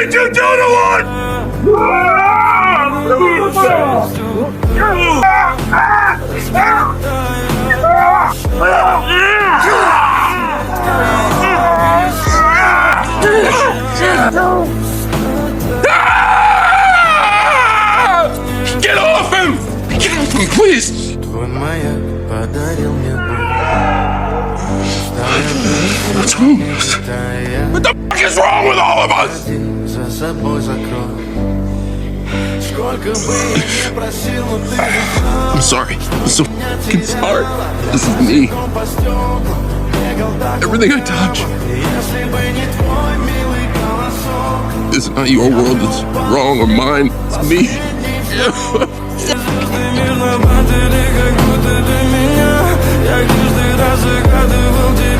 did you do to Get off him! Get off him, please! Твой маяк подарил мне What's wrong with us? What the fuck is wrong with all of us? за собой закрой. Сколько бы я ни просил, но ты I'm sorry. I'm so fucking sorry. This is me. Everything I touch если бы не твой милый голосок. is not your world. It's wrong or mine. It's me. Мир на батаре, как будто для меня. Я каждый раз загадывал тебя.